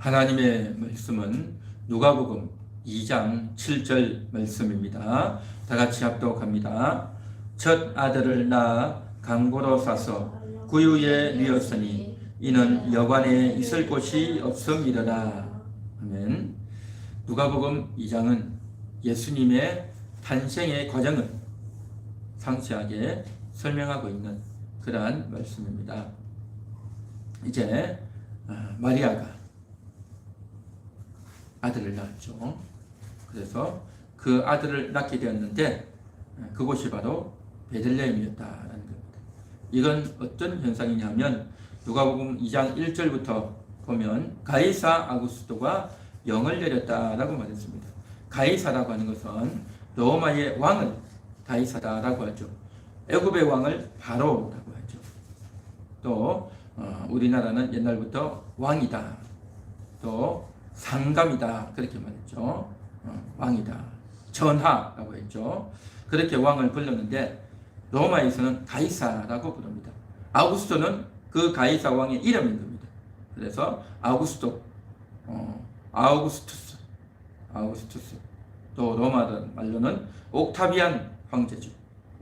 하나님의 말씀은 누가복음 2장 7절 말씀입니다. 다 같이 합독합니다. 첫 아들을 낳아 강고로 싸서 구유에 뉘었으니 이는 여관에 있을 곳이 없음이더라. 아멘. 누가복음 2장은 예수님의 탄생의 과정을 상세하게 설명하고 있는 그러한 말씀입니다. 이제 마리아가 아들을 낳았죠. 그래서 그 아들을 낳게 되었는데 그곳이 바로 베들레헴이었다라는 겁니다. 이건 어떤 현상이냐면 누가복음 2장 1절부터 보면 가이사 아구스토가 영을 내렸다라고 말했습니다. 가이사라고 하는 것은 로마의 왕을 가이사다라고 하죠. 애굽의 왕을 바로라고 하죠. 또 우리나라는 옛날부터 왕이다, 또 상감이다 그렇게 말했죠. 왕이다, 전하라고 했죠. 그렇게 왕을 불렀는데 로마에서는 가이사라고 부릅니다. 아우구스토는 그 가이사 왕의 이름인 겁니다. 그래서 아우구스토, 아우구스투스, 또 로마 말로는 옥타비안 황제죠.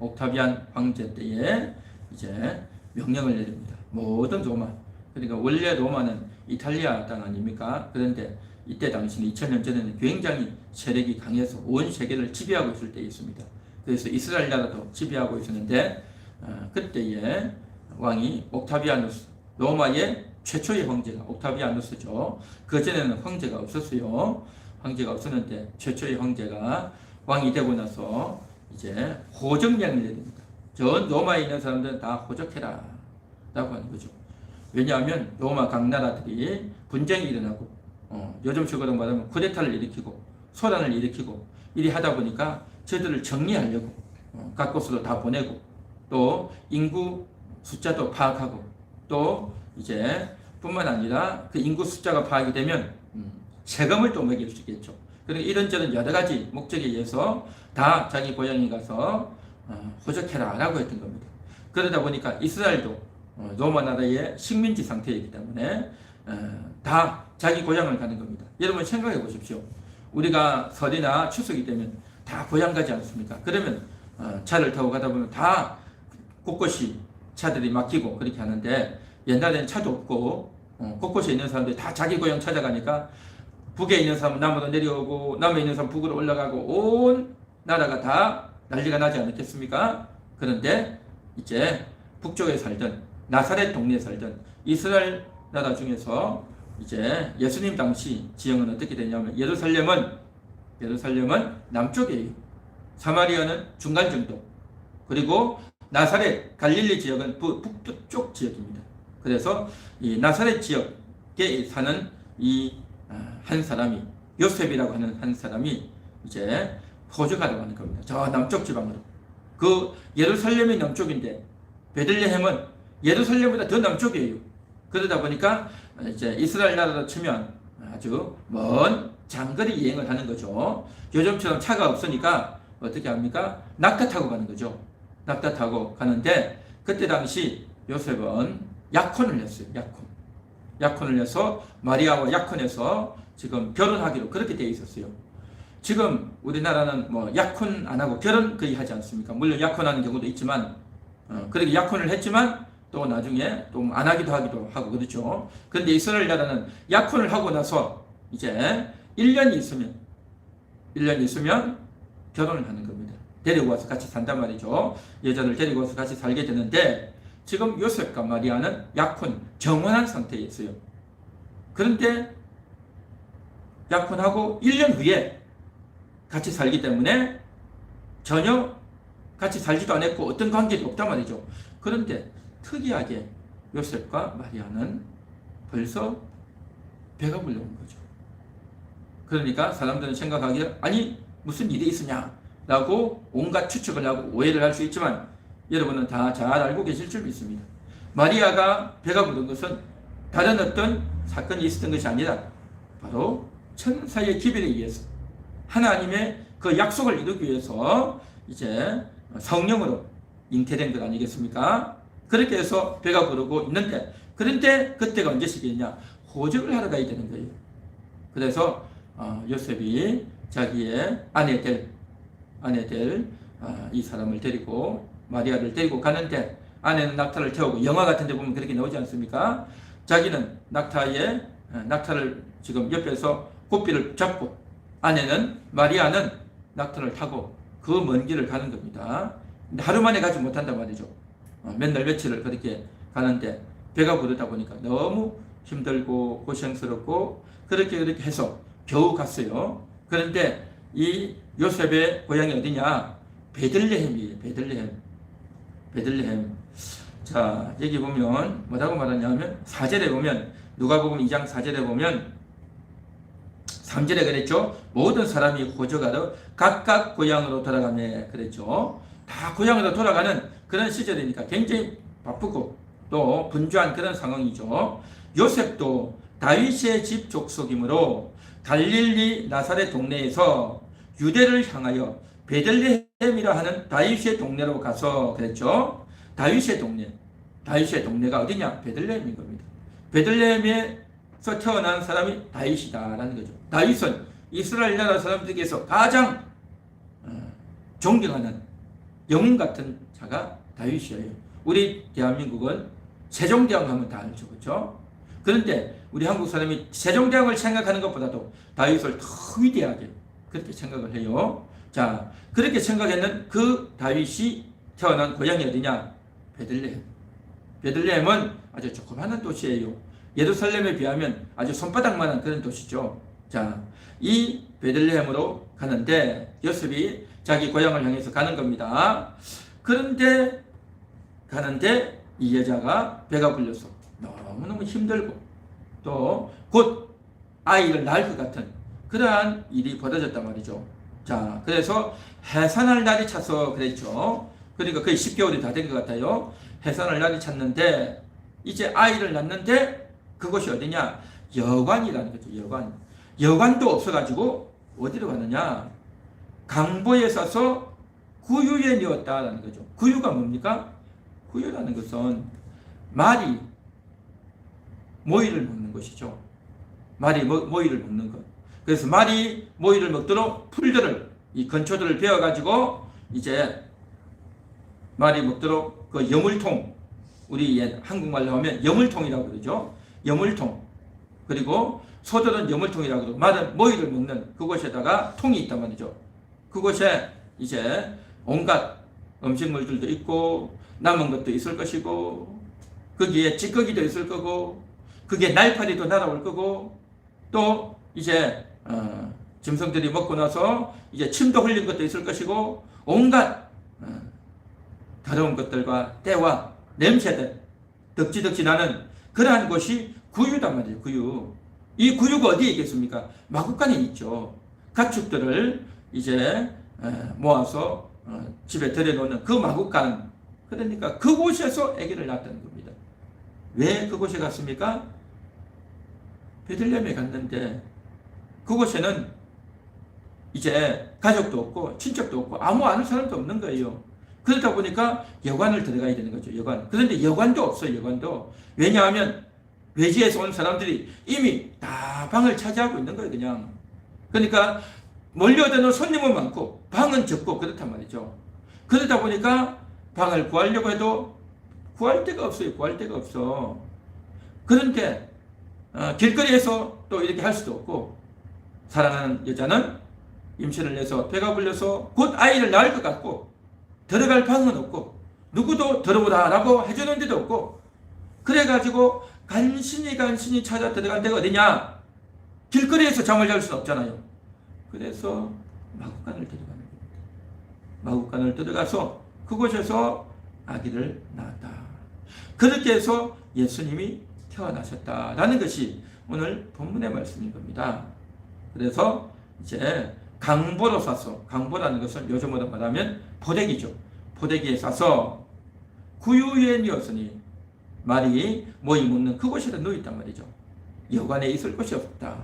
옥타비안 황제 때에 이제 명령을 내립니다. 모든 로마, 그러니까 원래 로마는 이탈리아 땅 아닙니까? 그런데 이때 당시는 2000년 전에는 굉장히 세력이 강해서 온 세계를 지배하고 있을 때에 있습니다. 그래서 이스라엘 나라도 지배하고 있었는데 그때의 왕이 옥타비아누스, 로마의 최초의 황제가 옥타비아누스죠. 그 전에는 황제가 없었어요. 황제가 없었는데 최초의 황제가 왕이 되고 나서 이제 호적령을 내립니다. 전 로마에 있는 사람들은 다 호적해라 라고 하는 거죠. 왜냐하면 로마 각 나라들이 분쟁이 일어나고 요즘식으로 말하면 쿠데타를 일으키고 소란을 일으키고 이리 하다 보니까 저들을 정리하려고 각 곳으로 다 보내고 또 인구 숫자도 파악하고 또 이제 뿐만 아니라 그 인구 숫자가 파악이 되면 세금을 또 매길 수 있겠죠. 그러니까 이런저런 여러 가지 목적에 의해서 다 자기 고향에 가서 호적해라 라고 했던 겁니다. 그러다 보니까 이스라엘도 로마 나라의 식민지 상태이기 때문에 다 자기 고향을 가는 겁니다. 여러분 생각해 보십시오. 우리가 설이나 추석이 되면 다 고향 가지 않습니까? 그러면 차를 타고 가다 보면 다 곳곳이 차들이 막히고 그렇게 하는데 옛날에는 차도 없고 곳곳에 있는 사람들이 다 자기 고향 찾아가니까 북에 있는 사람은 남으로 내려오고 남에 있는 사람은 북으로 올라가고 온 나라가 다 난리가 나지 않았겠습니까? 그런데 이제 북쪽에 살던 나사렛 동네에 살던 이스라엘 나라 중에서 이제 예수님 당시 지형은 어떻게 되냐면 예루살렘은 남쪽이에요. 사마리아는 중간 정도, 그리고 나사렛 갈릴리 지역은 북쪽 지역입니다. 그래서 이 나사렛 지역에 사는 이 한 사람이 요셉이라고 하는 한 사람이 이제 포주가라고 하는 겁니다. 저 남쪽 지방으로. 그 예루살렘이 남쪽인데 베들레헴은 예루살렘보다 더 남쪽이에요. 그러다 보니까 이제 이스라엘 나라로 치면 아주 먼 장거리 여행을 하는 거죠. 요즘처럼 차가 없으니까 어떻게 합니까? 낙타 타고 가는 거죠. 낙타 타고 가는데 그때 당시 요셉은 약혼을 했어요. 약혼을 해서 마리아와 약혼해서 지금 결혼하기로 그렇게 되어 있었어요. 지금 우리나라는 뭐 약혼 안 하고 결혼 거의 하지 않습니까? 물론 약혼하는 경우도 있지만 그렇게 약혼을 했지만 또 나중에 또 안 하기도 하고 그렇죠. 그런데 이스라엘 나라는 약혼을 하고 나서 이제 1년이 있으면 결혼을 하는 겁니다. 데리고 와서 같이 산단 말이죠. 여자를 데리고 와서 같이 살게 되는데 지금 요셉과 마리아는 약혼, 정혼한 상태에 있어요. 그런데 약혼하고 1년 후에 같이 살기 때문에 전혀 같이 살지도 않았고 어떤 관계도 없단 말이죠. 그런데 특이하게 요셉과 마리아는 벌써 배가 불러온 거죠. 그러니까 사람들은 생각하기에 아니 무슨 일이 있으냐 라고 온갖 추측을 하고 오해를 할 수 있지만 여러분은 다 잘 알고 계실 줄 믿습니다. 마리아가 배가 부른 것은 다른 어떤 사건이 있었던 것이 아니라 바로 천사의 기별에 의해서 하나님의 그 약속을 이루기 위해서 이제 성령으로 잉태된 것 아니겠습니까? 그렇게 해서 배가 부르고 있는데 그런데 그때가 언제 시기냐? 호적을 하러 가야 되는 거예요. 그래서 요셉이 자기의 아내 될 이 사람을 데리고 마리아를 데리고 가는데 아내는 낙타를 태우고 영화 같은 데 보면 그렇게 나오지 않습니까? 자기는 낙타를 지금 옆에서 고삐를 잡고 아내는 마리아는 낙타를 타고 그 먼 길을 가는 겁니다. 근데 하루 만에 가지 못한단 말이죠. 맨날 며칠을 그렇게 가는데 배가 부르다 보니까 너무 힘들고 고생스럽고 그렇게 해서 겨우 갔어요. 그런데 이 요셉의 고향이 어디냐? 베들레헴이에요. 베들레헴. 자, 여기 보면 뭐라고 말하냐면 4절에 보면 누가복음 2장 4절에 보면 3절에 그랬죠. 모든 사람이 고져가러 각각 고향으로 돌아가네 그랬죠. 다 고향으로 돌아가는 그런 시절이니까 굉장히 바쁘고 또 분주한 그런 상황이죠. 요셉도 다윗의 집 족속이므로 갈릴리 나사렛 동네에서 유대를 향하여 베들레헴이라 하는 다윗의 동네로 가서 그랬죠. 다윗의 동네가 어디냐? 베들레헴인 겁니다. 베들레헴에서 태어난 사람이 다윗이다라는 거죠. 다윗은 이스라엘 나라 사람들에게서 가장 존경하는 영웅 같은 자가 다윗이에요. 우리 대한민국은 세종대왕 하면 다 알죠. 그렇죠? 그런데 우리 한국 사람이 세종대왕을 생각하는 것보다도 다윗을 더 위대하게 그렇게 생각을 해요. 자, 그렇게 생각했는 그 다윗이 태어난 고향이 어디냐? 베들레헴. 베들레헴은 아주 조그마한 도시예요. 예루살렘에 비하면 아주 손바닥만한 그런 도시죠. 자, 이 베들레헴으로 가는데 요셉이 자기 고향을 향해서 가는 겁니다. 그런데 가는데 이 여자가 배가 불려서 너무너무 힘들고 또 곧 아이를 낳을 것 같은 그러한 일이 벌어졌단 말이죠. 자, 그래서 해산할 날이 차서 그랬죠. 그러니까 거의 10개월이 다 된 것 같아요. 해산할 날이 찼는데 이제 아이를 낳는데 그곳이 어디냐? 여관이라는 거죠. 여관도 없어가지고 어디로 가느냐? 강보에 싸서 구유에 넣었다라는 거죠. 구유가 뭡니까? 구유라는 것은 말이 모이를 먹는 것이죠. 말이 모이를 먹는 것. 그래서 말이 모이를 먹도록 풀들을, 이 건초들을 베어가지고 이제 말이 먹도록 그 여물통, 우리 한국말로 하면 여물통이라고 그러죠. 여물통. 그리고 소들은 여물통이라고 그러고 말은 모이를 먹는 그곳에다가 통이 있단 말이죠. 그곳에 이제 온갖 음식물들도 있고 남은 것도 있을 것이고 거기에 찌꺼기도 있을 거고 그게 날파리도 날아올 거고 또 이제 짐승들이 먹고 나서 이제 침도 흘린 것도 있을 것이고 온갖 더러운 것들과 때와 냄새들 덕지덕지 나는 그러한 곳이 구유단 말이에요. 구유. 이 구유가 어디에 있겠습니까? 마구간에 있죠. 가축들을 이제 모아서 집에 들여놓는 그 마구간. 그러니까 그곳에서 아기를 낳았다는 겁니다. 왜 그곳에 갔습니까? 베들레헴에 갔는데 그곳에는 이제 가족도 없고 친척도 없고 아무 아는 사람도 없는 거예요. 그러다 보니까 여관을 들어가야 되는 거죠. 여관. 그런데 여관도 없어요. 여관도. 왜냐하면 외지에서 온 사람들이 이미 다 방을 차지하고 있는 거예요. 그냥. 그러니까 몰려드는 손님은 많고 방은 적고 그렇단 말이죠. 그러다 보니까 방을 구하려고 해도 구할 데가 없어요. 구할 데가 없어. 그런데 길거리에서 또 이렇게 할 수도 없고 사랑하는 여자는 임신을 해서 배가 불려서 곧 아이를 낳을 것 같고 들어갈 방은 없고 누구도 들어오라라고 해주는 데도 없고 그래가지고 간신히 찾아 들어간 데가 어디냐? 길거리에서 잠을 잘 수는 없잖아요. 그래서 마구간을 들어가는 겁니다. 마구간을 들어가서 그곳에서 아기를 낳았다. 그렇게 해서 예수님이 태어나셨다라는 것이 오늘 본문의 말씀인 겁니다. 그래서 이제 강보로 싸서, 강보라는 것은 요즘으로 말하면 포대기죠. 포대기에 싸서 구유에 누웠으니 말이 모이 묻는 그곳에다 누워있단 말이죠. 여관에 있을 곳이 없다.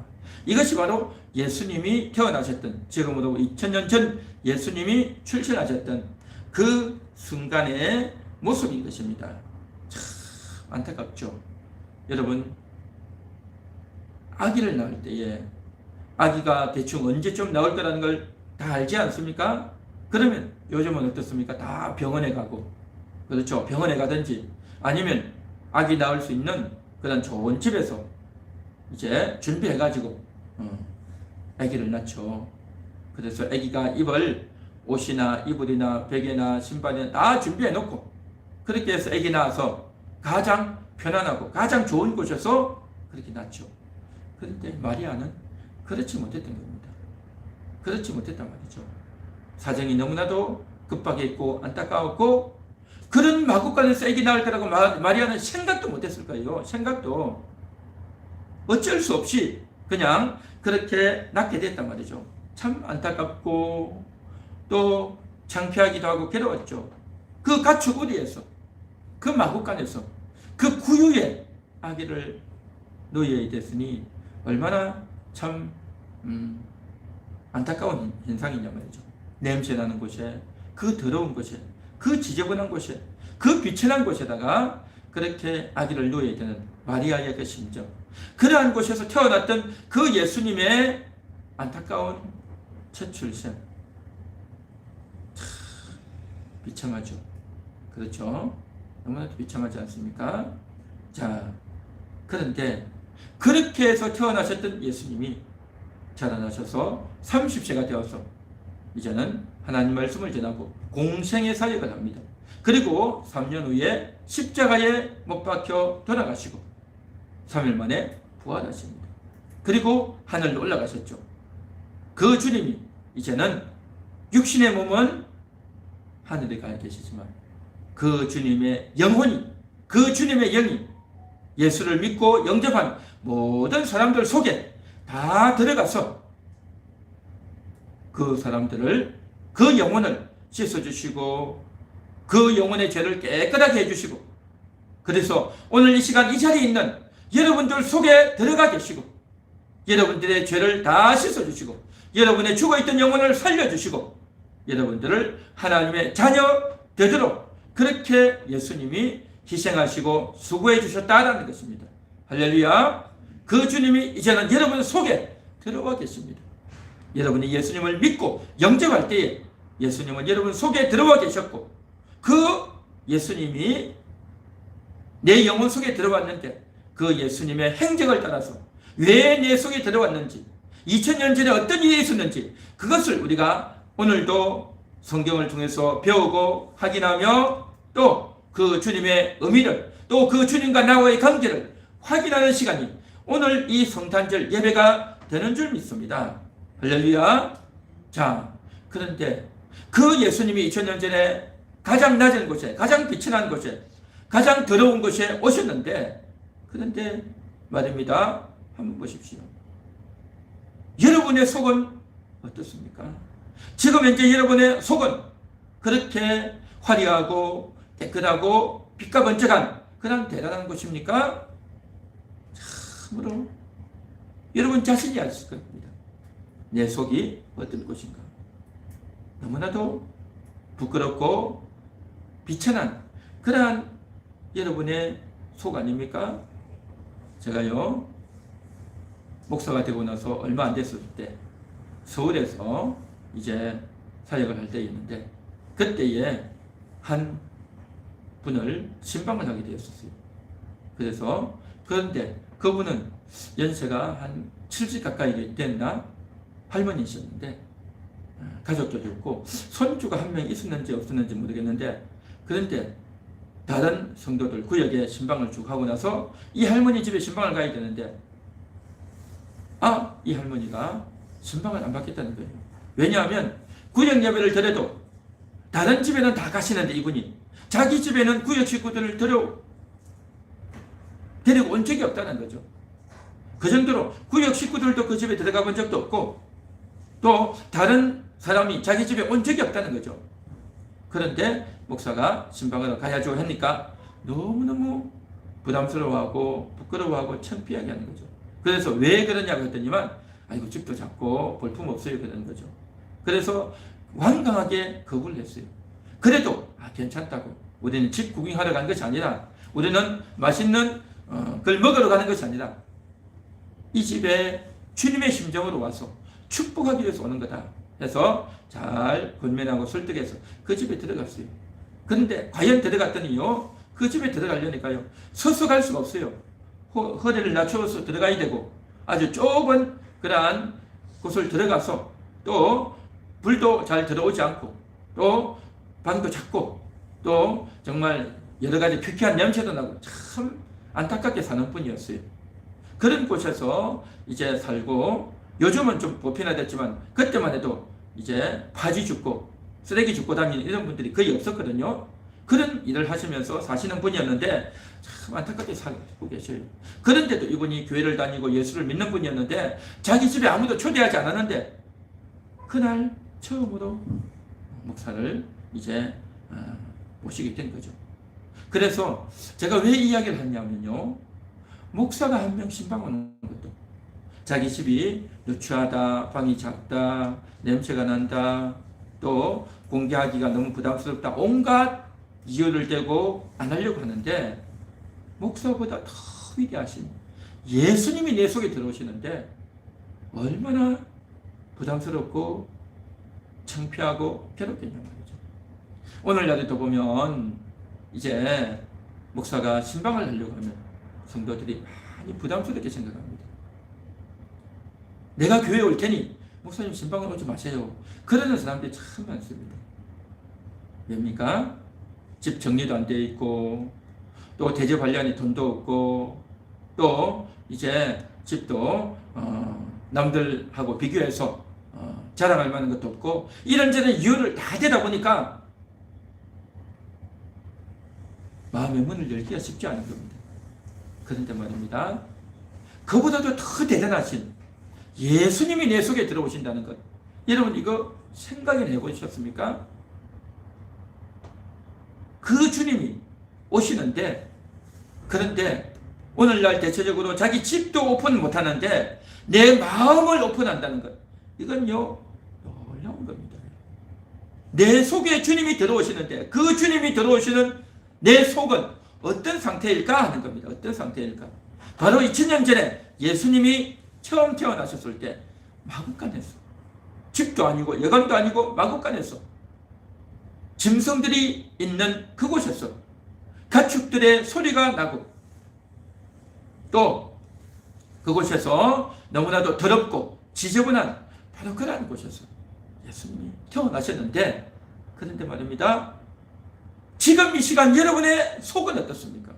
이것이 바로 예수님이 태어나셨던, 지금으로 2000년 전 예수님이 출생하셨던 그 순간의 모습인 것입니다. 참 안타깝죠. 여러분, 아기를 낳을 때에 아기가 대충 언제쯤 나올 거라는 걸 다 알지 않습니까? 그러면 요즘은 어떻습니까? 다 병원에 가고, 그렇죠? 병원에 가든지 아니면 아기 낳을 수 있는 그런 좋은 집에서 이제 준비해가지고 아기를 낳죠. 그래서 아기가 입을 옷이나 이불이나 베개나 신발이나 다 준비해 놓고, 그렇게 해서 아기 낳아서 가장 편안하고 가장 좋은 곳에서 그렇게 낳죠. 그런데 마리아는 그렇지 못했던 겁니다. 그렇지 못했단 말이죠. 사정이 너무나도 급박했고 안타까웠고, 그런 마구간에서 아기 낳을 거라고 마리아는 생각도 못했을 거예요. 생각도. 어쩔 수 없이 그냥 그렇게 낳게 됐단 말이죠. 참 안타깝고 또 창피하기도 하고 괴로웠죠. 그 가축우리에서, 그 마구간에서, 그 구유에 아기를 놓여야 됐으니 얼마나 참 안타까운 현상이냐 말이죠. 냄새나는 곳에, 그 더러운 곳에, 그 지저분한 곳에, 그 비천한 곳에다가 그렇게 아기를 놓아야 되는 마리아의 그 심정, 그러한 곳에서 태어났던 그 예수님의 안타까운 첫 출생, 참 비참하죠. 그렇죠? 너무나도 비참하지 않습니까? 자, 그런데 그렇게 해서 태어나셨던 예수님이 자라나셔서 30세가 되어서 이제는 하나님 말씀을 전하고 공생의 사역을 합니다. 그리고 3년 후에 십자가에 못 박혀 돌아가시고 3일 만에 부활하십니다. 그리고 하늘로 올라가셨죠. 그 주님이 이제는 육신의 몸은 하늘에 가 계시지만 그 주님의 영혼이, 그 주님의 영이 예수를 믿고 영접한 모든 사람들 속에 다 들어가서 그 사람들을, 그 영혼을 씻어주시고 그 영혼의 죄를 깨끗하게 해주시고, 그래서 오늘 이 시간 이 자리에 있는 여러분들 속에 들어가 계시고 여러분들의 죄를 다 씻어주시고 여러분의 죽어있던 영혼을 살려주시고 여러분들을 하나님의 자녀 되도록 그렇게 예수님이 희생하시고 수고해 주셨다라는 것입니다. 할렐루야. 그 주님이 이제는 여러분 속에 들어와 계십니다. 여러분이 예수님을 믿고 영접할 때에 예수님은 여러분 속에 들어와 계셨고, 그 예수님이 내 영혼 속에 들어왔는데 그 예수님의 행적을 따라서 왜 내 속에 들어왔는지, 2000년 전에 어떤 일이 있었는지, 그것을 우리가 오늘도 성경을 통해서 배우고 확인하며 또 그 주님의 의미를, 또 그 주님과 나와의 관계를 확인하는 시간이 오늘 이 성탄절 예배가 되는 줄 믿습니다. 할렐루야. 자, 그런데 그 예수님이 2000년 전에 가장 낮은 곳에, 가장 비천한 곳에, 가장 더러운 곳에 오셨는데, 그런데 말입니다. 한번 보십시오. 여러분의 속은 어떻습니까? 지금 현재 여러분의 속은 그렇게 화려하고 깨끗하고 빛과 번쩍한 그런 대단한 곳입니까? 참으로 여러분 자신이 아실 겁니다. 내 속이 어떤 곳인가? 너무나도 부끄럽고 비천한 그러한 여러분의 속 아닙니까? 제가요, 목사가 되고 나서 얼마 안 됐을 때 서울에서 이제 사역을 할 때였는데, 그때에 한 분을 신방을 하게 되었어요. 그래서 그런데 그분은 연세가 한 70 가까이 됐나 할머니셨는데 가족들이 없고 손주가 한 명 있었는지 없었는지 모르겠는데, 그런데 다른 성도들 구역에 신방을 쭉 하고 나서 이 할머니 집에 신방을 가야 되는데, 이 할머니가 신방을 안 받겠다는 거예요. 왜냐하면 구역 예배를 드려도 다른 집에는 다 가시는데 이분이 자기 집에는 구역 식구들을 데리고 온 적이 없다는 거죠. 그 정도로 구역 식구들도 그 집에 들어가 본 적도 없고 또 다른 사람이 자기 집에 온 적이 없다는 거죠. 그런데 목사가 신방을 가야죠 하니까 너무너무 부담스러워하고 부끄러워하고 창피하게 하는 거죠. 그래서 왜 그러냐고 했더니만 아이고 집도 작고 볼품 없어요 그러는 거죠. 그래서 완강하게 거부를 했어요. 그래도 괜찮다고. 우리는 집 구경하러 간 것이 아니라, 우리는 맛있는 걸 먹으러 가는 것이 아니라 이 집에 주님의 심정으로 와서 축복하기 위해서 오는 거다 해서 잘 권면하고 설득해서 그 집에 들어갔어요. 그런데 과연 들어갔더니요, 그 집에 들어가려니까요 서서 갈 수가 없어요. 허리를 낮추어서 들어가야 되고, 아주 좁은 그러한 곳을 들어가서 또 불도 잘 들어오지 않고, 또 방도 작고, 또 정말 여러 가지 피폐한 냄새도 나고 참 안타깝게 사는 분이었어요. 그런 곳에서 이제 살고, 요즘은 좀 보편화됐지만 그때만 해도 이제 바지 줍고 쓰레기 줍고 다니는 이런 분들이 거의 없었거든요. 그런 일을 하시면서 사시는 분이었는데 참 안타깝게 살고 계셔요. 그런데도 이분이 교회를 다니고 예수를 믿는 분이었는데 자기 집에 아무도 초대하지 않았는데 그날 처음으로 목사를 이제 모시게 된 거죠. 그래서 제가 왜 이 이야기를 하냐면요, 목사가 한 명 신방 오는 것도 자기 집이 누추하다, 방이 작다, 냄새가 난다, 또 공개하기가 너무 부담스럽다, 온갖 이유를 대고 안 하려고 하는데 목사보다 더 위대하신 예수님이 내 속에 들어오시는데 얼마나 부담스럽고 창피하고 괴롭겠냐 말이죠. 오늘날에도 보면 이제 목사가 신방을 하려고 하면 성도들이 많이 부담스럽게 생각합니다. 내가 교회에 올 테니 목사님 신방을 오지 마세요. 그러는 사람들이 참 많습니다. 왜입니까? 집 정리도 안 되어 있고, 또 대접하려니 돈도 없고, 또 이제 집도 남들하고 비교해서 자랑할 만한 것도 없고, 이런저런 이유를 다 대다 보니까 마음의 문을 열기가 쉽지 않은 겁니다. 그런데 말입니다, 그보다도 더 대단하신 예수님이 내 속에 들어오신다는 것, 여러분 이거 생각해 보셨습니까? 그 주님이 오시는데, 그런데 오늘날 대체적으로 자기 집도 오픈 못하는데 내 마음을 오픈한다는 것, 이건요 놀라운 겁니다. 내 속에 주님이 들어오시는데 그 주님이 들어오시는 내 속은 어떤 상태일까 하는 겁니다. 어떤 상태일까? 바로 2000년 전에 예수님이 처음 태어나셨을 때 마구간에서, 집도 아니고 여관도 아니고 마구간에서, 짐승들이 있는 그곳에서 가축들의 소리가 나고, 또 그곳에서 너무나도 더럽고 지저분한 바로 그러한 곳에서 예수님이 태어나셨는데, 그런데 말입니다, 지금 이 시간 여러분의 속은 어떻습니까?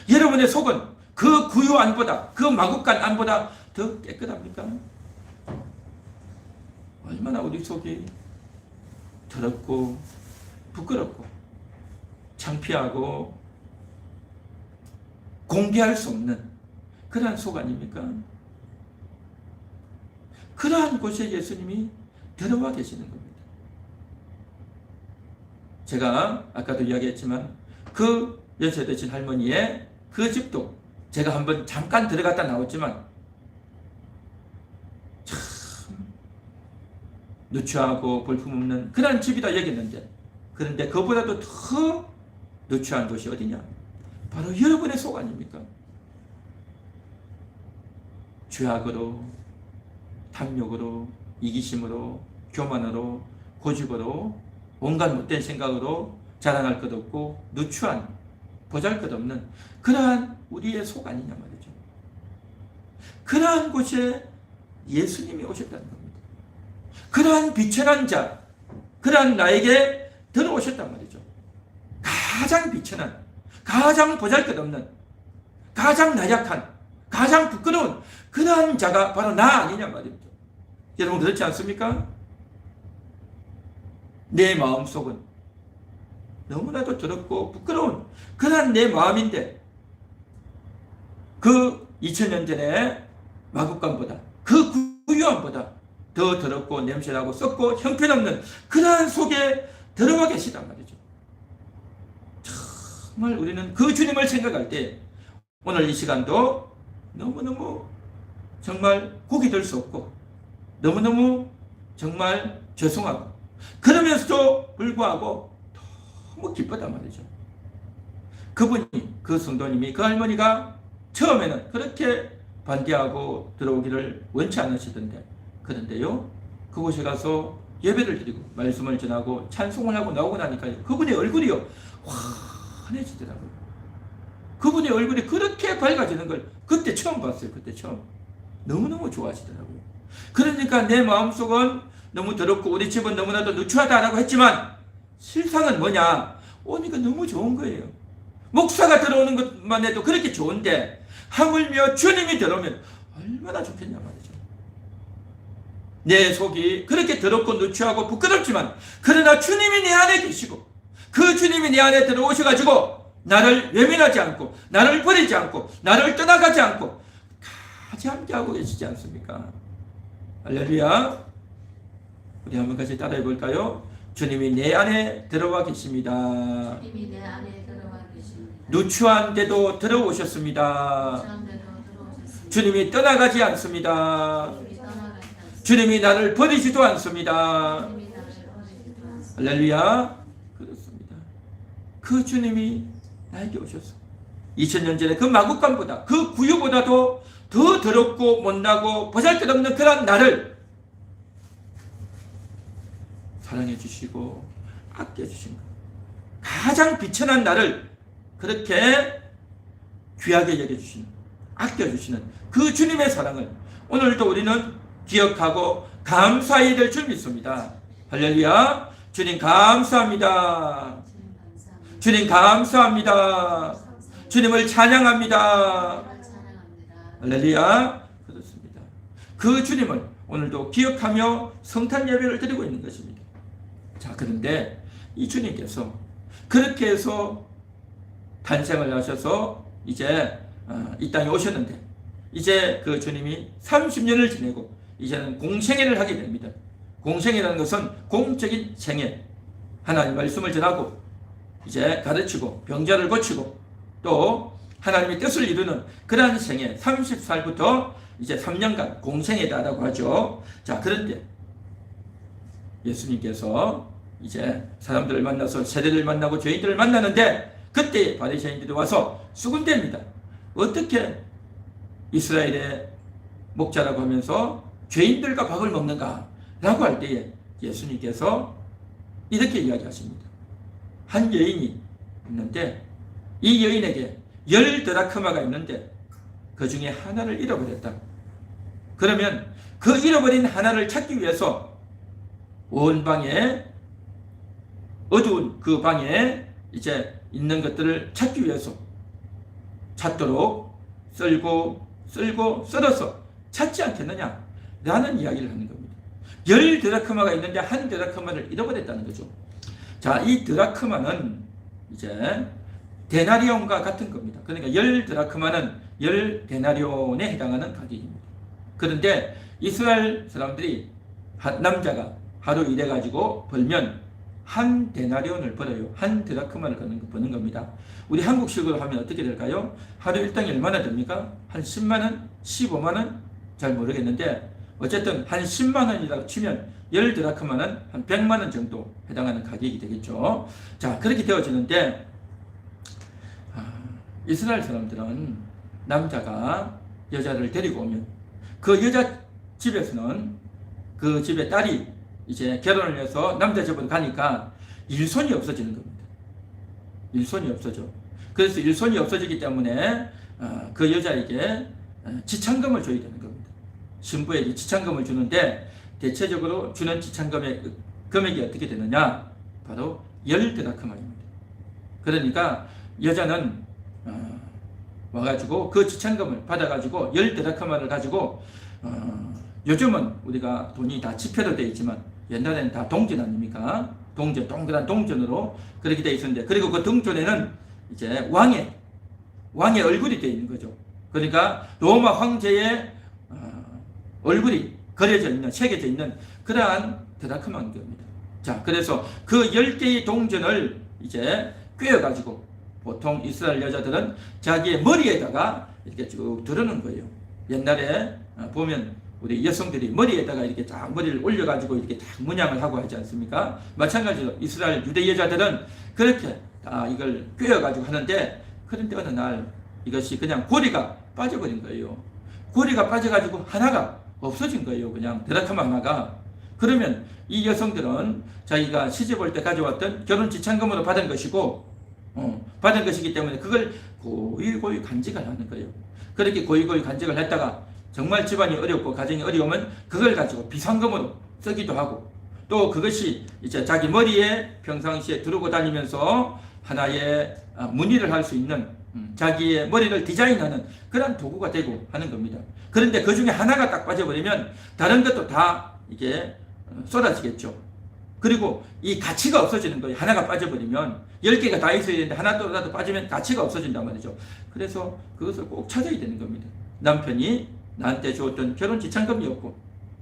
여러분의 속은 그 구유 안보다, 그 마구간 안보다 더 깨끗합니까? 얼마나 우리 속이 더럽고 부끄럽고 창피하고 공개할 수 없는 그러한 속 아닙니까? 그러한 곳에 예수님이 들어와 계시는 겁니다. 제가 아까도 이야기했지만 그 연세 드신 할머니의 그 집도 제가 한번 잠깐 들어갔다 나왔지만 참 누추하고 볼품없는 그런 집이다 여겼는데, 그런데 그보다도 더 누추한 곳이 어디냐? 바로 여러분의 속 아닙니까? 죄악으로, 탐욕으로, 이기심으로, 교만으로, 고집으로, 온갖 못된 생각으로 자랑할 것 없고 누추한, 보잘것없는 그러한 우리의 속 아니냐 말이죠. 그러한 곳에 예수님이 오셨다는 겁니다. 그러한 비천한 자, 그러한 나에게 들어오셨단 말이죠. 가장 비천한, 가장 보잘것없는, 가장 나약한, 가장 부끄러운 그러한 자가 바로 나 아니냐 말입니다. 여러분 그렇지 않습니까? 내 마음속은 너무나도 더럽고 부끄러운 그러한 내 마음인데, 그 2000년 전에 마구간보다, 그 구유함보다 더 더럽고 냄새나고 썩고 형편없는 그러한 속에 들어와 계시단 말이죠. 정말 우리는 그 주님을 생각할 때 오늘 이 시간도 너무너무 정말 고기 들 수 없고, 너무너무 정말 죄송하고, 그러면서도 불구하고 너무 기쁘단 말이죠. 그분이, 그 성도님이, 그 할머니가 처음에는 그렇게 반대하고 들어오기를 원치 않으시던데, 그런데요 그곳에 가서 예배를 드리고 말씀을 전하고 찬송을 하고 나오고 나니까요 그분의 얼굴이요 환해지더라고요. 그분의 얼굴이 그렇게 밝아지는 걸 그때 처음 봤어요. 그때 처음. 너무너무 좋아하시더라고요. 그러니까 내 마음속은 너무 더럽고 우리 집은 너무나도 누추하다라고 했지만 실상은 뭐냐? 오니까 너무 좋은 거예요. 목사가 들어오는 것만 해도 그렇게 좋은데 하물며 주님이 들어오면 얼마나 좋겠냐 말이죠. 내 속이 그렇게 더럽고 누추하고 부끄럽지만 그러나 주님이 내 안에 계시고 그 주님이 내 안에 들어오셔가지고 나를 외면하지 않고 나를 버리지 않고 나를 떠나가지 않고 같이 함께하고 계시지 않습니까? 할렐루야. 우리 한번 같이 따라해 볼까요? 주님이 내 안에 들어와 계십니다. 주님이 내 안에 들어와 계십니다. 누추한데도 들어오셨습니다. 주님이 떠나가지 않습니다. 주님이 나를 버리지도 않습니다. 할렐루야. 그렇습니다. 그 주님이 나에게 오셔서 2000년 전에 그 마국간보다 그 구유보다도 더 더럽고 못나고 보잘것없는 그런 나를 사랑해 주시고 아껴 주신 것, 가장 비천한 나를 그렇게 귀하게 여겨 주시는, 아껴 주시는 그 주님의 사랑을 오늘도 우리는 기억하고 감사해야 될 줄 믿습니다. 할렐루야. 주님 감사합니다. 주님 감사합니다. 주님을 찬양합니다. 할렐루야. 그렇습니다. 그 주님을 오늘도 기억하며 성탄 예배를 드리고 있는 것입니다. 자, 그런데 이 주님께서 그렇게 해서 탄생을 하셔서 이제 이 땅에 오셨는데 이제 그 주님이 30년을 지내고 이제는 공생애를 하게 됩니다. 공생애라는 것은 공적인 생애, 하나님 말씀을 전하고 이제 가르치고 병자를 고치고 또 하나님의 뜻을 이루는 그러한 생애, 30살부터 이제 3년간 공생애다라고 하죠. 자, 그런데 예수님께서 이제 사람들을 만나서 세대를 만나고 죄인들을 만나는데 그때 바리새인들이 와서 수군댑니다. 어떻게 이스라엘의 목자라고 하면서 죄인들과 밥을 먹는가? 라고 할 때에 예수님께서 이렇게 이야기하십니다. 한 여인이 있는데 이 여인에게 10드라크마가 있는데 그 중에 하나를 잃어버렸다. 그러면 그 잃어버린 하나를 찾기 위해서 온 방에, 어두운 그 방에 이제 있는 것들을 찾기 위해서 찾도록 썰고 썰어서 찾지 않겠느냐 라는 이야기를 하는 겁니다. 10드라크마가 있는데 한 드라크마를 잃어버렸다는 거죠. 자, 이 드라크마는 이제 데나리온과 같은 겁니다. 그러니까 10드라크마는 10데나리온에 해당하는 가격입니다. 그런데 이스라엘 사람들이 남자가 하루 일해가지고 벌면 한 데나리온을 벌어요. 한 드라크마를 버는 겁니다. 우리 한국식으로 하면 어떻게 될까요? 하루 일당이 얼마나 됩니까? 한 10만원? 15만원? 잘 모르겠는데 어쨌든 한 10만원이라고 치면 10드라크마는 한 100만원 정도 해당하는 가격이 되겠죠. 자, 그렇게 되어지는데 이스라엘 사람들은 남자가 여자를 데리고 오면 그 여자 집에서는 그 집의 딸이 이제 결혼을 해서 남자 집으로 가니까 일손이 없어지는 겁니다. 일손이 없어져. 그래서 일손이 없어지기 때문에 그 여자에게 지참금을 줘야 되는 겁니다. 신부에게 지참금을 주는데 대체적으로 주는 지참금의 금액이 어떻게 되느냐? 바로 10드라크마입니다. 그러니까 여자는 와가지고 그 지참금을 받아가지고 10드라크마를 가지고 요즘은 우리가 돈이 다 지폐로 되어 있지만 옛날에는 다 동전 아닙니까? 동전, 동그란 동전으로 그렇게 되어 있었는데 그리고 그 동전에는 이제 왕의 얼굴이 되어 있는 거죠. 그러니까 로마 황제의 얼굴이 그려져 있는, 새겨져 있는 그러한 드라크마인 겁니다. 자, 그래서 그 10개의 동전을 이제 꿰어가지고 보통 이스라엘 여자들은 자기의 머리에다가 이렇게 쭉 두르는 거예요. 옛날에 보면 우리 여성들이 머리에다가 이렇게 딱 머리를 올려가지고 이렇게 딱 문양을 하고 하지 않습니까? 마찬가지로 이스라엘 유대 여자들은 그렇게 다 이걸 꿰어가지고 하는데 그런데 어느 날 이것이 그냥 고리가 빠져버린 거예요. 고리가 빠져가지고 하나가 없어진 거예요. 그냥 드라크마 하나가. 그러면 이 여성들은 자기가 시집 올 때 가져왔던 결혼 지참금으로 받은 것이고, 받은 것이기 때문에 그걸 고이고이 간직을 하는 거예요. 그렇게 고이고이 간직을 했다가 정말 집안이 어렵고 가정이 어려우면 그걸 가지고 비상금으로 쓰기도 하고, 또 그것이 이제 자기 머리에 평상시에 두르고 다니면서 하나의 문의를 할 수 있는, 자기의 머리를 디자인하는 그런 도구가 되고 하는 겁니다. 그런데 그 중에 하나가 딱 빠져버리면 다른 것도 다 이게 쏟아지겠죠. 그리고 이 가치가 없어지는 거예요. 하나가 빠져버리면 10개가 다 있어야 되는데 하나라도 빠지면 가치가 없어진단 말이죠. 그래서 그것을 꼭 찾아야 되는 겁니다. 남편이 나한테 주었던 결혼 지참금이었고,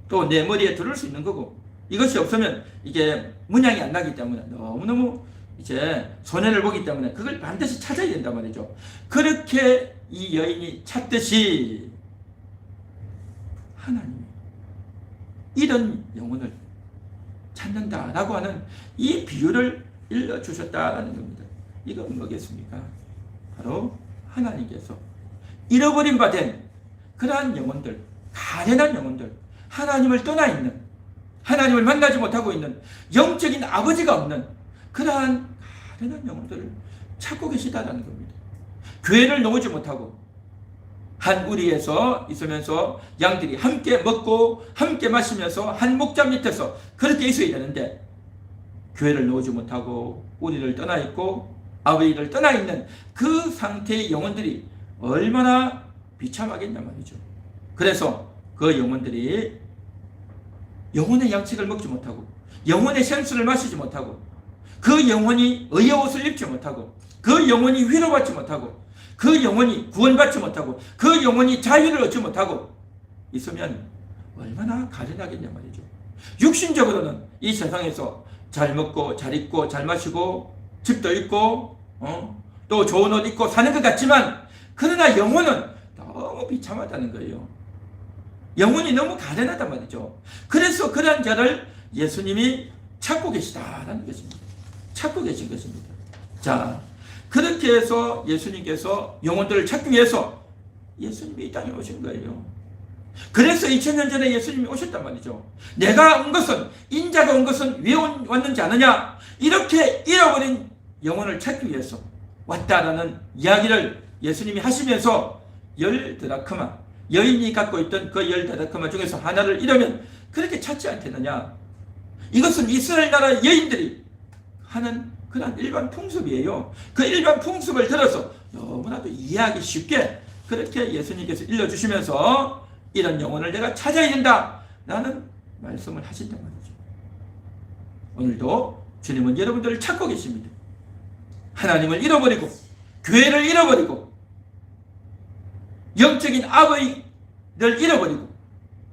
또 내 머리에 두를 수 있는 거고, 이것이 없으면 이게 문양이 안 나기 때문에 너무너무 이제 손해를 보기 때문에 그걸 반드시 찾아야 된단 말이죠. 그렇게 이 여인이 찾듯이 하나님이 이런 영혼을 찾는다라고 하는 이 비유를 일러주셨다라는 겁니다. 이건 뭐겠습니까? 바로 하나님께서 잃어버린 바 된 그러한 영혼들, 가련한 영혼들, 하나님을 떠나 있는, 하나님을 만나지 못하고 있는, 영적인 아버지가 없는 그러한 가련한 영혼들을 찾고 계시다라는 겁니다. 교회를 나오지 못하고 한 우리에서 있으면서 양들이 함께 먹고 함께 마시면서 한 목자 밑에서 그렇게 있어야 되는데, 교회를 나오지 못하고 우리를 떠나 있고 아버지를 떠나 있는 그 상태의 영혼들이 얼마나 비참하겠냐 말이죠. 그래서 그 영혼들이 영혼의 양식을 먹지 못하고, 영혼의 생수를 마시지 못하고, 그 영혼이 의의 옷을 입지 못하고, 그 영혼이 위로받지 못하고, 그 영혼이 구원받지 못하고, 그 영혼이 자유를 얻지 못하고 있으면 얼마나 가련하겠냐 말이죠. 육신적으로는 이 세상에서 잘 먹고 잘 입고 잘 마시고 집도 있고 또 좋은 옷 입고 사는 것 같지만, 그러나 영혼은 너무 비참하다는 거예요. 영혼이 너무 가련하단 말이죠. 그래서 그런 자를 예수님이 찾고 계시다라는 것입니다. 찾고 계신 것입니다. 자, 그렇게 해서 예수님께서 영혼들을 찾기 위해서 예수님이 이 땅에 오신 거예요. 그래서 2000년 전에 예수님이 오셨단 말이죠. 내가 온 것은, 인자가 온 것은 왜 왔는지 아느냐? 이렇게 잃어버린 영혼을 찾기 위해서 왔다라는 이야기를 예수님이 하시면서 10드라크마, 여인이 갖고 있던 그 10드라크마 중에서 하나를 잃으면 그렇게 찾지 않겠느냐? 이것은 이스라엘 나라 여인들이 하는 그런 일반 풍습이에요. 그 일반 풍습을 들어서 너무나도 이해하기 쉽게 그렇게 예수님께서 일러주시면서 이런 영혼을 내가 찾아야 된다 라는 말씀을 하신단 말이죠. 오늘도 주님은 여러분들을 찾고 계십니다. 하나님을 잃어버리고 교회를 잃어버리고 영적인 아버지를 잃어버리고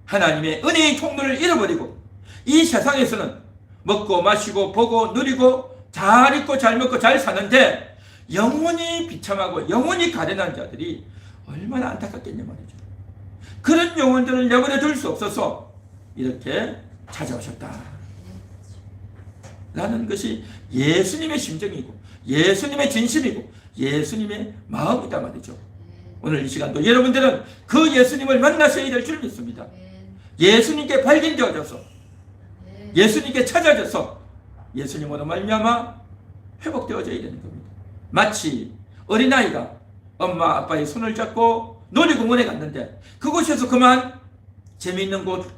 하나님의 은혜의 통로를 잃어버리고 이 세상에서는 먹고 마시고 보고 누리고 잘 입고 잘 먹고 잘 사는데 영혼이 비참하고 영혼이 가련한 자들이 얼마나 안타깝겠냐 말이죠. 그런 영혼들을 내버려 둘 수 없어서 이렇게 찾아오셨다 라는 것이 예수님의 심정이고 예수님의 진심이고 예수님의 마음이다 말이죠. 오늘 이 시간도 여러분들은 그 예수님을 만나셔야 될 줄 믿습니다. 예수님께 발견되어져서 예수님께 찾아져서 예수님으로 말미암아 회복되어져야 되는 겁니다. 마치 어린아이가 엄마 아빠의 손을 잡고 놀이공원에 갔는데 그곳에서 그만 재미있는 곳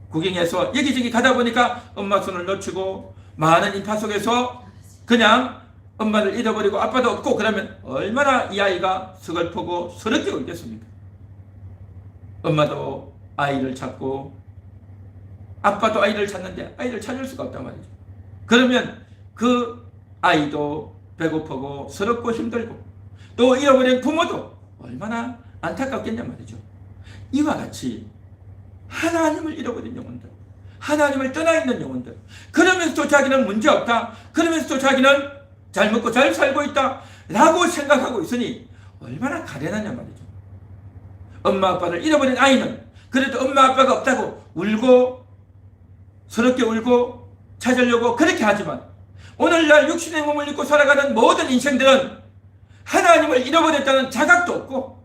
구경해서 여기저기 가다 보니까 엄마 손을 놓치고 많은 인파 속에서 그냥 엄마를 잃어버리고 아빠도 없고 그러면 얼마나 이 아이가 서글프고 서럽게 울겠습니까? 엄마도 아이를 찾고 아빠도 아이를 찾는데 아이를 찾을 수가 없단 말이죠. 그러면 그 아이도 배고프고 서럽고 힘들고 또 잃어버린 부모도 얼마나 안타깝겠냐 말이죠. 이와 같이 하나님을 잃어버린 영혼들, 하나님을 떠나 있는 영혼들, 그러면서도 자기는 문제없다, 그러면서도 자기는 잘 먹고 잘 살고 있다 라고 생각하고 있으니 얼마나 가련하냐 말이죠. 엄마 아빠를 잃어버린 아이는 그래도 엄마 아빠가 없다고 울고 서럽게 울고 찾으려고 그렇게 하지만 오늘날 육신의 몸을 입고 살아가는 모든 인생들은 하나님을 잃어버렸다는 자각도 없고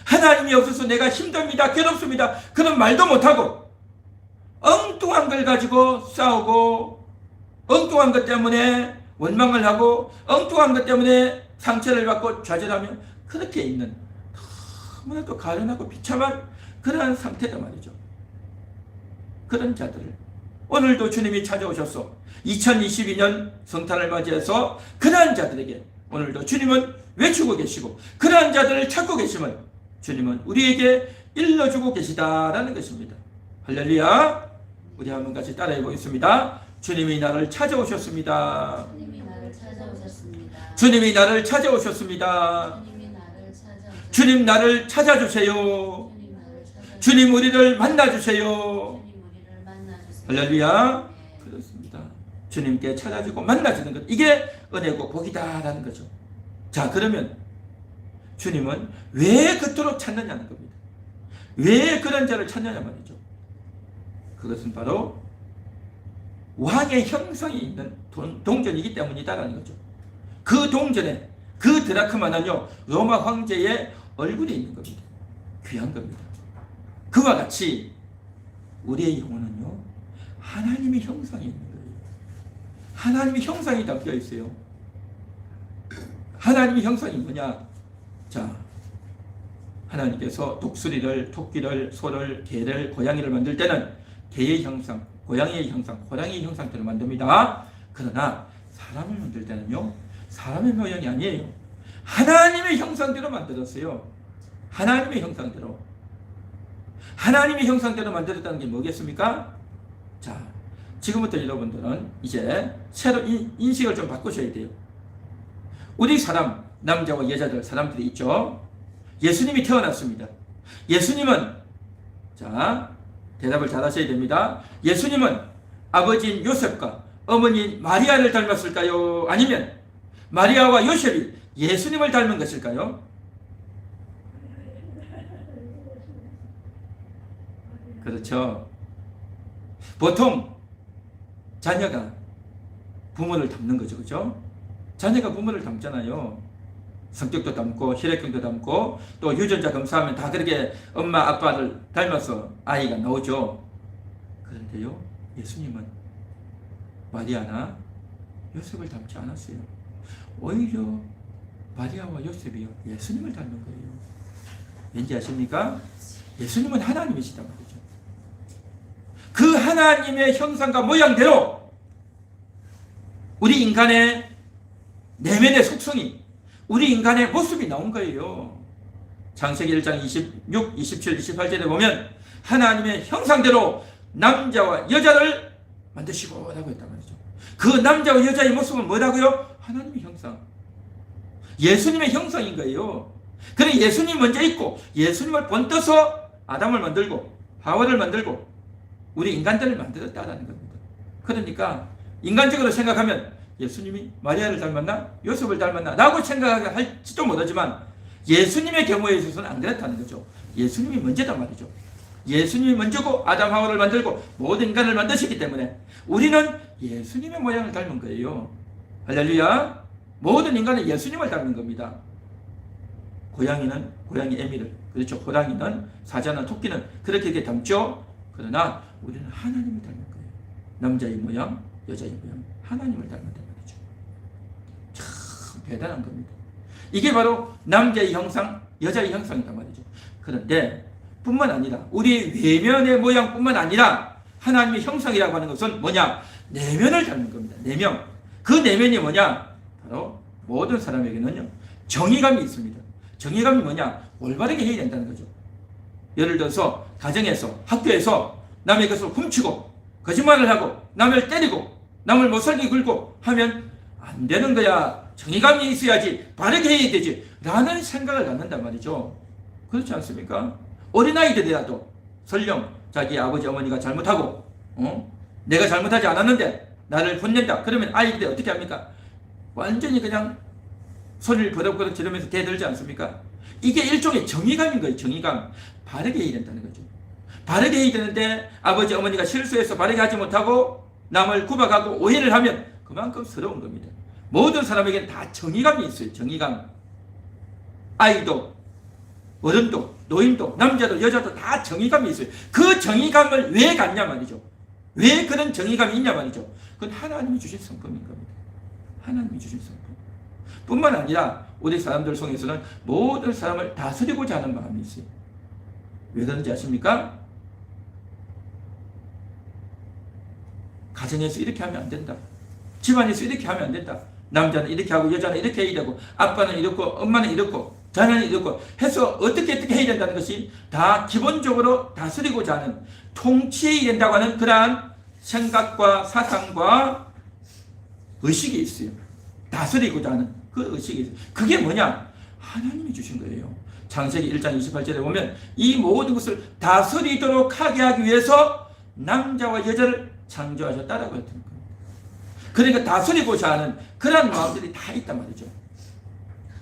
하나님이 없어서 내가 힘듭니다, 괴롭습니다, 그런 말도 못하고 엉뚱한 걸 가지고 싸우고 엉뚱한 것 때문에 원망을 하고 엉뚱한 것 때문에 상처를 받고 좌절하며 그렇게 있는 너무나도 가련하고 비참한 그러한 상태다 말이죠. 그런 자들을 오늘도 주님이 찾아오셔서 2022년 성탄을 맞이해서 그러한 자들에게 오늘도 주님은 외치고 계시고 그러한 자들을 찾고 계시면 주님은 우리에게 일러주고 계시다라는 것입니다. 할렐루야. 우리 한번 같이 따라해 보겠습니다. 주님이 나를 찾아오셨습니다. 주님이 나를 찾아오셨습니다. 주님이 나를 찾아오셨습니다. 주님이 나를 찾아오셨습니다. 주님 나를 찾아주세요. 주님 나를 찾아주세요. 주님 우리를 만나주세요. 주님 우리를 만나주세요. 할렐루야. 네. 그렇습니다. 주님께 찾아주고 만나주는 것, 이게 은혜고 복이다라는 거죠. 자, 그러면 주님은 왜 그토록 찾느냐는 겁니다. 왜 그런 자를 찾느냐 말이죠. 그것은 바로 왕의 형상이 있는 동전이기 때문이다라는 거죠. 그 동전에 그 드라크마는요 로마 황제의 얼굴이 있는 겁니다. 귀한 겁니다. 그와 같이 우리의 영혼은요 하나님의 형상이 있는 거예요. 하나님의 형상이 담겨 있어요. 하나님의 형상이 뭐냐? 자, 하나님께서 독수리를, 토끼를, 소를, 개를, 고양이를 만들 때는 개의 형상, 고양이의 형상, 호랑이의 형상대로 만듭니다. 그러나 사람을 만들 때는요 사람의 모양이 아니에요. 하나님의 형상대로 만들었어요. 하나님의 형상대로. 하나님의 형상대로 만들었다는 게 뭐겠습니까? 자, 지금부터 여러분들은 이제 새로 인식을 좀 바꾸셔야 돼요. 우리 사람, 남자와 여자들, 사람들이 있죠. 예수님이 태어났습니다. 예수님은, 자, 대답을 잘 하셔야 됩니다. 예수님은 아버지인 요셉과 어머니인 마리아를 닮았을까요? 아니면 마리아와 요셉이 예수님을 닮은 것일까요? 그렇죠. 보통 자녀가 부모를 닮는 거죠. 그죠? 자녀가 부모를 닮잖아요. 성격도 닮고 혈액형도 닮고 또 유전자 검사하면 다 그렇게 엄마 아빠를 닮아서 아이가 나오죠. 그런데요 예수님은 마리아나 요셉을 닮지 않았어요. 오히려 마리아와 요셉이요 예수님을 닮은 거예요. 왠지 아십니까? 예수님은 하나님이시단 말이죠. 그 하나님의 형상과 모양대로 우리 인간의 내면의 속성이, 우리 인간의 모습이 나온 거예요. 창세기 1장 26, 27, 28절에 보면 하나님의 형상대로 남자와 여자를 만드시고 라고 했단 말이죠. 그 남자와 여자의 모습은 뭐라고요? 하나님의 형상, 예수님의 형상인 거예요. 그래 예수님 먼저 있고 예수님을 본떠서 아담을 만들고 하와를 만들고 우리 인간들을 만들었다라는 겁니다. 그러니까 인간적으로 생각하면 예수님이 마리아를 닮았나? 요셉을 닮았나? 라고 생각할지도 못하지만 예수님의 경우에 있어서는 안 그렇다는 거죠. 예수님이 먼저단 말이죠. 예수님이 먼저고 아담 하와를 만들고 모든 인간을 만드셨기 때문에 우리는 예수님의 모양을 닮은 거예요. 할렐루야. 모든 인간은 예수님을 닮은 겁니다. 고양이는 고양이 애미를, 그렇죠. 호랑이는, 사자는, 토끼는 그렇게 닮죠. 그러나 우리는 하나님을 닮은 거예요. 남자의 모양, 여자의 모양, 하나님을 닮았단 말이죠. 참 대단한 겁니다. 이게 바로 남자의 형상, 여자의 형상이란 말이죠. 그런데 뿐만 아니라 우리의 외면의 모양뿐만 아니라 하나님의 형상이라고 하는 것은 뭐냐? 내면을 닮는 겁니다. 내면. 그 내면이 뭐냐? 바로 모든 사람에게는요 정의감이 있습니다. 정의감이 뭐냐? 올바르게 해야 된다는 거죠. 예를 들어서 가정에서, 학교에서 남의 것을 훔치고 거짓말을 하고 남을 때리고 남을 못살게 굴고 하면 안 되는 거야. 정의감이 있어야지, 바르게 해야 되지 라는 생각을 갖는단 말이죠. 그렇지 않습니까? 어린아이들이라도 설령 자기 아버지 어머니가 잘못하고 내가 잘못하지 않았는데 나를 혼낸다 그러면 아이들이 어떻게 합니까? 완전히 그냥 소리를 버럭버럭 지르면서 대들지 않습니까? 이게 일종의 정의감인 거예요. 정의감. 바르게 해야 된다는 거죠. 바르게 해야 되는데 아버지 어머니가 실수해서 바르게 하지 못하고 남을 구박하고 오해를 하면 그만큼 서러운 겁니다. 모든 사람에게는 다 정의감이 있어요. 정의감. 아이도 어른도 노인도 남자도 여자도 다 정의감이 있어요. 그 정의감을 왜 갖냐 말이죠. 왜 그런 정의감이 있냐 말이죠. 그건 하나님이 주신 성품인 겁니다. 하나님이 주신 성품. 뿐만 아니라 우리 사람들 속에서는 모든 사람을 다스리고자 하는 마음이 있어요. 왜 그런지 아십니까? 가정에서 이렇게 하면 안 된다. 집안에서 이렇게 하면 안 된다. 남자는 이렇게 하고 여자는 이렇게 해야 되고 아빠는 이렇고 엄마는 이렇고 자녀는 이렇고 해서 어떻게 해야 된다는 것이 다 기본적으로 다스리고자 하는 통치해야 된다고 하는 그러한 생각과 사상과 의식이 있어요. 다스리고자 하는 그 의식이 있어요. 그게 뭐냐? 하나님이 주신 거예요. 창세기 1장 28절에 보면 이 모든 것을 다스리도록 하게 하기 위해서 남자와 여자를 창조하셨다라고 했던 겁니다. 그러니까 다스리고자 하는 그러한 마음들이 다 있단 말이죠.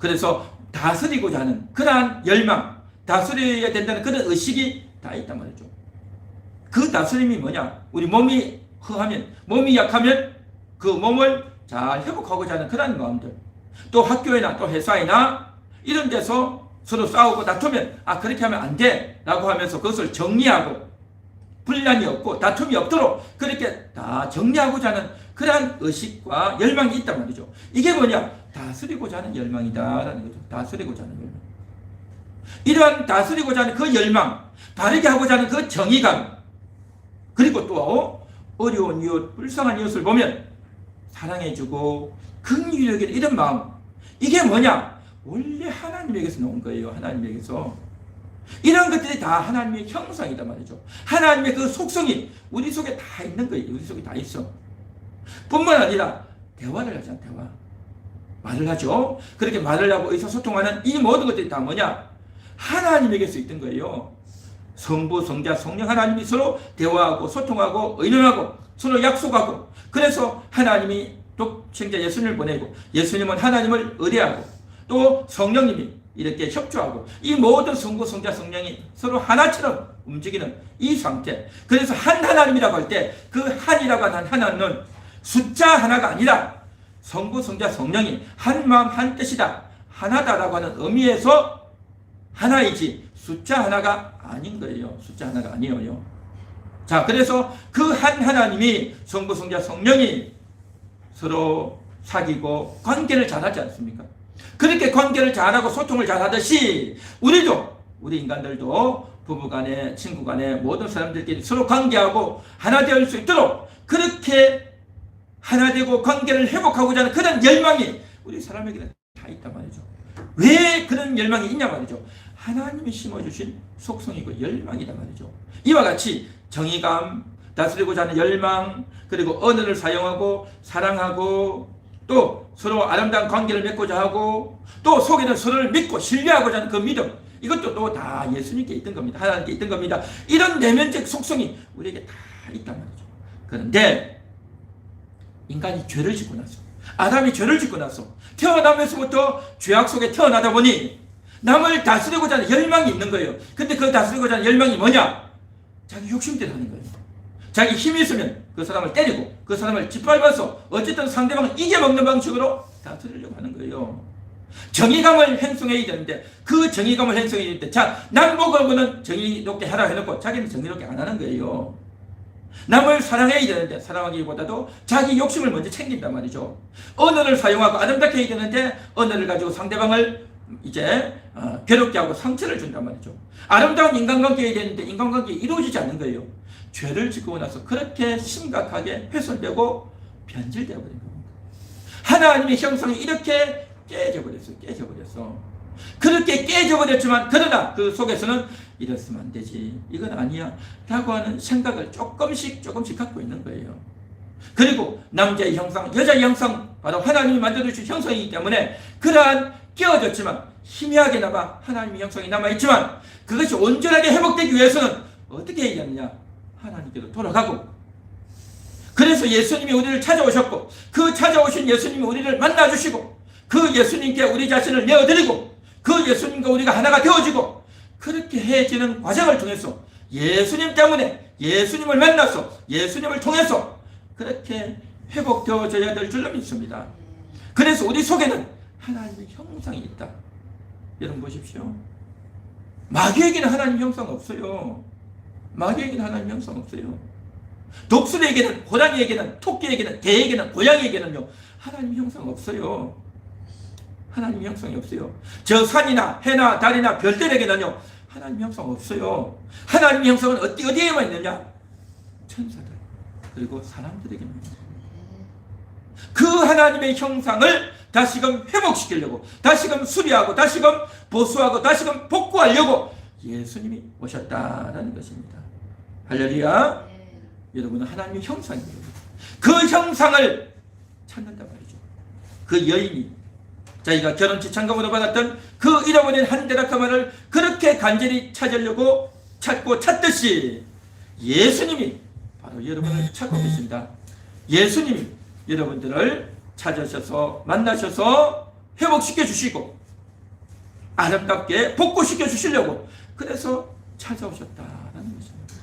그래서 다스리고자 하는 그러한 열망, 다스려야 된다는 그런 의식이 다 있단 말이죠. 그 다스림이 뭐냐? 우리 몸이 허하면, 몸이 약하면 그 몸을 잘 회복하고자 하는 그러한 마음들. 또 학교나 또 회사나 이런 데서 서로 싸우고 다투면 그렇게 하면 안 돼 라고 하면서 그것을 정리하고 분란이 없고 다툼이 없도록 그렇게 다 정리하고자 하는 그러한 의식과 열망이 있단 말이죠. 이게 뭐냐? 다스리고자 하는 열망이다라는 거죠. 다스리고자 하는 열망. 이러한 다스리고자 하는 그 열망, 바르게 하고자 하는 그 정의감, 그리고 또 어려운 이웃, 불쌍한 이웃을 보면 사랑해주고 긍휼히 여기는 이런 마음, 이게 뭐냐? 원래 하나님에게서 나온 거예요. 하나님에게서. 이런 것들이 다 하나님의 형상이단 말이죠. 하나님의 그 속성이 우리 속에 다 있는 거예요. 우리 속에 다 있어. 뿐만 아니라 대화를 하잖아. 대화. 말을 하죠. 그렇게 말을 하고 의사소통하는 이 모든 것들이 다 뭐냐? 하나님에게서 있던 거예요. 성부, 성자, 성령 하나님이 서로 대화하고 소통하고 의논하고 서로 약속하고, 그래서 하나님이 독생자 예수님을 보내고 예수님은 하나님을 의뢰하고 또 성령님이 이렇게 협조하고 이 모든 성부, 성자, 성령이 서로 하나처럼 움직이는 이 상태. 그래서 한 하나님이라고 할 때 그 한이라고 하는 하나는 숫자 하나가 아니라 성부, 성자, 성령이 한 마음 한 뜻이다, 하나다라고 하는 의미에서 하나이지 숫자 하나가 아닌 거예요. 숫자 하나가 아니에요. 자, 그래서 그 한 하나님이 성부, 성자, 성령이 서로 사귀고 관계를 잘하지 않습니까? 그렇게 관계를 잘하고 소통을 잘하듯이 우리 인간들도 부부간에, 친구간에 모든 사람들끼리 서로 관계하고 하나 될 수 있도록 그렇게 하나 되고 관계를 회복하고자 하는 그런 열망이 우리 사람에게는 다 있단 말이죠. 왜 그런 열망이 있냐 말이죠. 하나님이 심어주신 속성이고 열망이란 말이죠. 이와 같이 정의감, 다스리고자 하는 열망, 그리고 언어를 사용하고 사랑하고 또 서로 아름다운 관계를 맺고자 하고 또 속에는 서로를 믿고 신뢰하고자 하는 그 믿음, 이것도 또 다 예수님께 있던 겁니다. 하나님께 있던 겁니다. 이런 내면적 속성이 우리에게 다 있단 말이죠. 그런데 인간이 죄를 짓고 나서, 아담이 죄를 짓고 나서 태어나면서부터 죄악 속에 태어나다 보니 남을 다스리고자 하는 열망이 있는 거예요. 근데 그 다스리고자 하는 열망이 뭐냐? 자기 욕심대로 하는 거예요. 자기 힘이 있으면 그 사람을 때리고 그 사람을 짓밟아서 어쨌든 상대방을 이겨먹는 방식으로 다스리려고 하는 거예요. 정의감을 행성해야 되는데 그 정의감을 행성해야 되는데, 자, 남보고는 정의롭게 하라 해놓고 자기는 정의롭게 안 하는 거예요. 남을 사랑해야 되는데 사랑하기보다도 자기 욕심을 먼저 챙긴단 말이죠. 언어를 사용하고 아름답게 해야 되는데 언어를 가지고 상대방을 이제 괴롭게 하고 상처를 준단 말이죠. 아름다운 인간관계 해야 되는데 인간관계 이루어지지 않는 거예요. 죄를 짓고 나서 그렇게 심각하게 훼손되고 변질되어 버린 겁니다. 하나님의 형상이 이렇게 깨져버렸어. 그렇게 깨져버렸지만 그러나 그 속에서는 이랬으면 안 되지, 이건 아니야 라고 하는 생각을 조금씩 갖고 있는 거예요. 그리고 남자의 형상, 여자의 형상, 바로 하나님이 만들어주신 형상이기 때문에 그러한 깨어졌지만 희미하게나마 하나님의 형상이 남아있지만 그것이 온전하게 회복되기 위해서는 어떻게 해야 하느냐? 하나님께로 돌아가고, 그래서 예수님이 우리를 찾아오셨고 그 찾아오신 예수님이 우리를 만나주시고 그 예수님께 우리 자신을 내어드리고 그 예수님과 우리가 하나가 되어지고, 그렇게 해지는 과정을 통해서 예수님 때문에 예수님을 만나서 예수님을 통해서 그렇게 회복되어져야 될 줄로 믿습니다. 그래서 우리 속에는 하나님의 형상이 있다. 여러분 보십시오. 마귀에게는 하나님 형상 없어요. 마귀에게는 하나님 형상 없어요. 독수리에게는, 호랑이에게는, 토끼에게는, 개에게는, 고양이에게는요 하나님 형상 없어요. 하나님 형상이 없어요. 저 산이나 해나 달이나 별들에게는요 하나님 형상 없어요. 하나님 형상은 어디에만 있느냐? 천사들 그리고 사람들에게입니다. 그 하나님의 형상을 다시금 회복시키려고, 다시금 수리하고, 다시금 보수하고, 다시금 복구하려고 예수님이 오셨다라는 것입니다. 할렐루야. 여러분은 하나님의 형상이에요. 그 형상을 찾는단 말이죠. 그 여인이 자기가 결혼치 장가보러 받았던 그 잃어버린 한데라카마를 그렇게 간절히 찾으려고 찾듯이 예수님이 바로 여러분을 찾고 계십니다. 예수님이 여러분들을 찾으셔서 만나셔서 회복시켜 주시고 아름답게 복구시켜 주시려고 그래서 찾아오셨다라는 것입니다.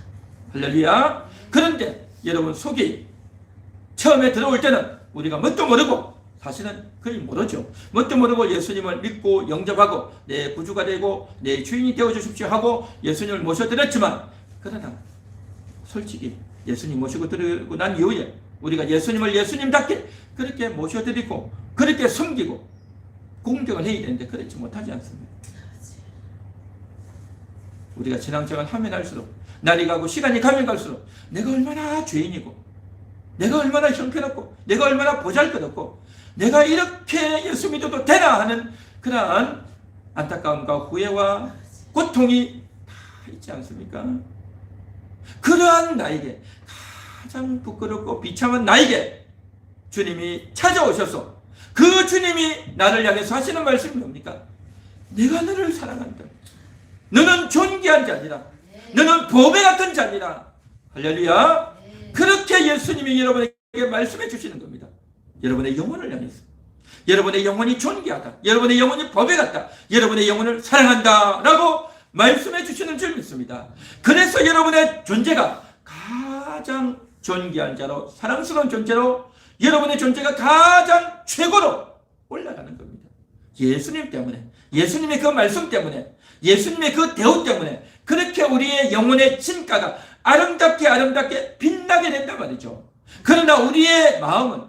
할렐루야. 그런데 여러분 속이 처음에 들어올 때는 우리가 뭣도 모르고, 사실은 거의 모르죠. 뭣도 모르고 예수님을 믿고 영접하고 내 구주가 되고 내 주인이 되어주십시오 하고 예수님을 모셔드렸지만, 그러나 솔직히 예수님 모시고 들고 난 이후에 우리가 예수님을 예수님답게 그렇게 모셔드리고 그렇게 섬기고 공경을 해야 되는데 그렇지 못하지 않습니다. 우리가 신앙생활 하면 할수록, 날이 가고 시간이 가면 갈수록 내가 얼마나 죄인이고, 내가 얼마나 형편없고, 내가 얼마나 보잘것없고, 내가 이렇게 예수 믿어도 되나 하는 그러한 안타까움과 후회와 고통이 다 있지 않습니까? 그러한 나에게, 가장 부끄럽고 비참한 나에게 주님이 찾아오셔서 그 주님이 나를 향해서 하시는 말씀이 뭡니까? 내가 너를 사랑한다. 너는 존귀한 자니라. 너는 보배 같은 자니라. 할렐루야. 그렇게 예수님이 여러분에게 말씀해 주시는 겁니다. 여러분의 영혼을 향해서. 여러분의 영혼이 존귀하다. 여러분의 영혼이 보배 같다. 여러분의 영혼을 사랑한다 라고 말씀해 주시는 줄 믿습니다. 그래서 여러분의 존재가 가장 존귀한 자로, 사랑스러운 존재로, 여러분의 존재가 가장 최고로 올라가는 겁니다. 예수님 때문에, 예수님의 그 말씀 때문에, 예수님의 그 대우 때문에 그렇게 우리의 영혼의 진가가 아름답게 빛나게 된단 말이죠. 그러나 우리의 마음은,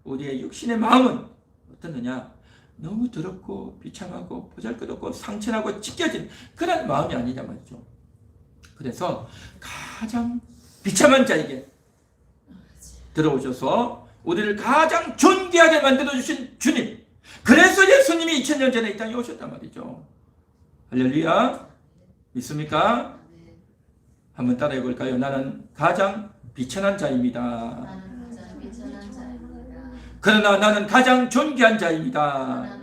우리의 육신의 마음은 어떻느냐? 너무 더럽고 비참하고 보잘것없고 상처나고 찢겨진 그런 마음이 아니냐 말이죠. 그래서 가장 비참한 자에게 들어오셔서 우리를 가장 존귀하게 만들어주신 주님, 그래서 예수님이 2000년 전에 이 땅에 오셨단 말이죠. 할렐루야. 믿습니까? 한번 따라해 볼까요? 나는 가장 비천한 자입니다. 그러나 나는 가장 존귀한 자입니다.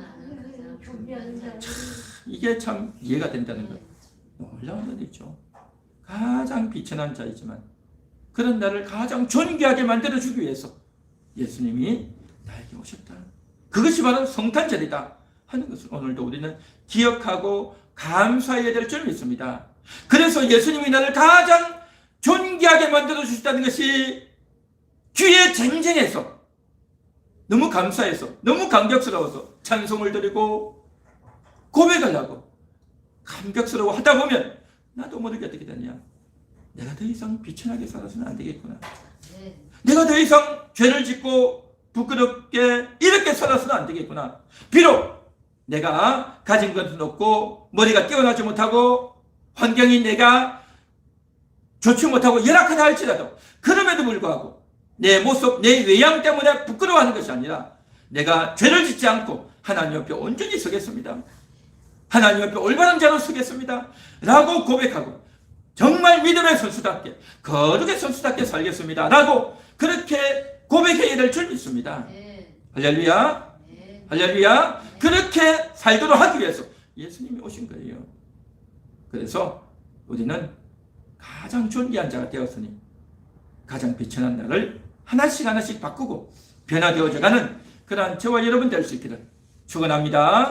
이게 참 이해가 된다는 것. 놀라운 일이죠. 가장 비천한 자이지만 그런 나를 가장 존귀하게 만들어주기 위해서 예수님이 나에게 오셨다. 그것이 바로 성탄절이다 하는 것을 오늘도 우리는 기억하고 감사해야 될 줄 믿습니다. 그래서 예수님이 나를 가장 존귀하게 만들어주셨다는 것이 귀에 쟁쟁해서, 너무 감사해서, 너무 감격스러워서 찬송을 드리고 고백을 하고 감격스러워 하다 보면 나도 모르게 어떻게 되냐, 내가 더 이상 비천하게 살아서는 안 되겠구나. 내가 더 이상 죄를 짓고 부끄럽게 이렇게 살아서는 안 되겠구나. 비록 내가 가진 것은 없고 머리가 뛰어나지 못하고 환경이 내가 좋지 못하고 열악하다 할지라도, 그럼에도 불구하고 내 모습, 내 외양 때문에 부끄러워하는 것이 아니라 내가 죄를 짓지 않고 하나님 옆에 온전히 서겠습니다. 하나님 옆에 올바른 자로 서겠습니다 라고 고백하고 정말 믿음의 선수답게, 거룩의 선수답게 살겠습니다 라고 그렇게 고백해야 될 줄 믿습니다. 할렐루야. 할렐루야. 그렇게 살도록 하기 위해서 예수님이 오신 거예요. 그래서 우리는 가장 존귀한 자가 되었으니 가장 비천한 나를 하나씩 바꾸고 변화되어져가는 그러한 저와 여러분 될 수 있기를 축원합니다.